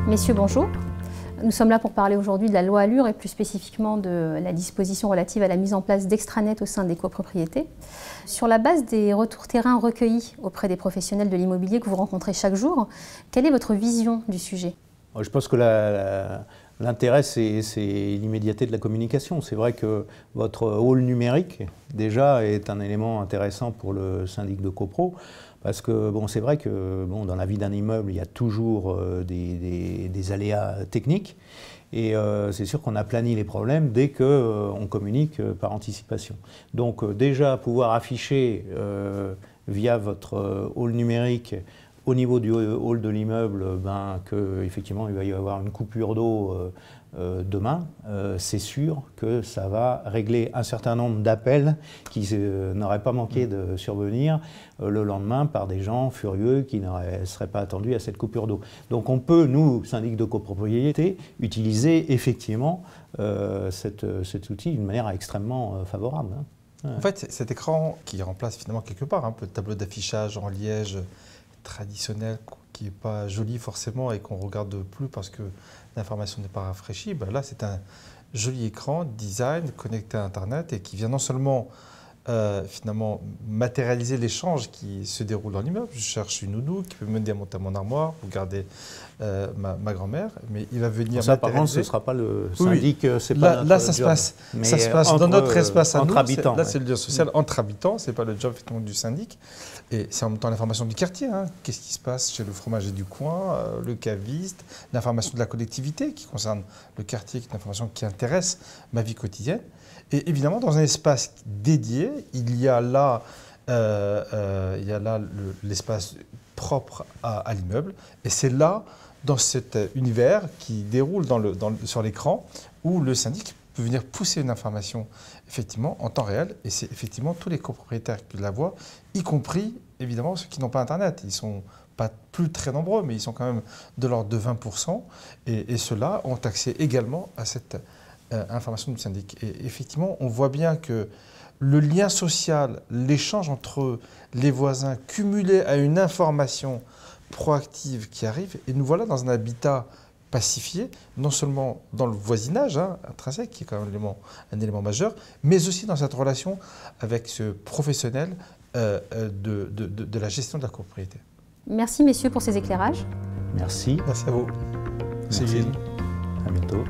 Messieurs, bonjour. Nous sommes là pour parler aujourd'hui de la loi ALUR et plus spécifiquement de la disposition relative à la mise en place d'extranet au sein des copropriétés. Sur la base des retours terrain recueillis auprès des professionnels de l'immobilier que vous rencontrez chaque jour, quelle est votre vision du sujet? Je pense que l'intérêt, c'est l'immédiateté de la communication. C'est vrai que votre hall numérique, déjà, est un élément intéressant pour le syndic de copro. Parce que c'est vrai que dans la vie d'un immeuble, il y a toujours des aléas techniques. Et c'est sûr qu'on aplanit les problèmes dès qu'on communique par anticipation. Donc déjà, pouvoir afficher via votre hall numérique au niveau du hall de l'immeuble qu'effectivement il va y avoir une coupure d'eau demain, c'est sûr que ça va régler un certain nombre d'appels qui n'auraient pas manqué de survenir le lendemain par des gens furieux qui ne seraient pas attendus à cette coupure d'eau. Donc on peut, nous, syndic de copropriété, utiliser effectivement cet outil d'une manière extrêmement favorable. En fait, cet écran qui remplace finalement quelque part un peu le tableau d'affichage en liège traditionnel qui n'est pas joli forcément et qu'on ne regarde plus parce que l'information n'est pas rafraîchie, là c'est un joli écran, design, connecté à Internet et qui vient non seulement finalement matérialiser l'échange qui se déroule dans l'immeuble. Je cherche une nounou qui peut m'aider à monter à mon armoire pour garder ma grand-mère, mais il va venir ça, par contre, ce ne sera pas le syndic, c'est pas là, ça se passe dans notre espace à nous. Habitants, là, c'est le lien social entre habitants, ce n'est pas le job effectivement du syndic. Et c'est en même temps l'information du quartier. Qu'est-ce qui se passe chez le fromager du coin, le caviste, l'information de la collectivité qui concerne le quartier, qui est une information qui intéresse ma vie quotidienne. Et évidemment, dans un espace dédié, il y a là l'espace propre à l'immeuble. Et c'est là, dans cet univers qui déroule sur l'écran, où le syndic peut venir pousser une information effectivement en temps réel. Et c'est effectivement tous les copropriétaires qui la voient, y compris évidemment ceux qui n'ont pas Internet. Ils ne sont pas plus très nombreux, mais ils sont quand même de l'ordre de 20%. Et ceux-là ont accès également à cette information du syndic. Et effectivement, on voit bien que le lien social, l'échange entre les voisins, cumulé à une information proactive qui arrive, et nous voilà dans un habitat pacifié, non seulement dans le voisinage intrinsèque, qui est quand même un élément majeur, mais aussi dans cette relation avec ce professionnel de la gestion de la copropriété. Merci messieurs pour ces éclairages. Merci. Merci à vous. Merci. À bientôt.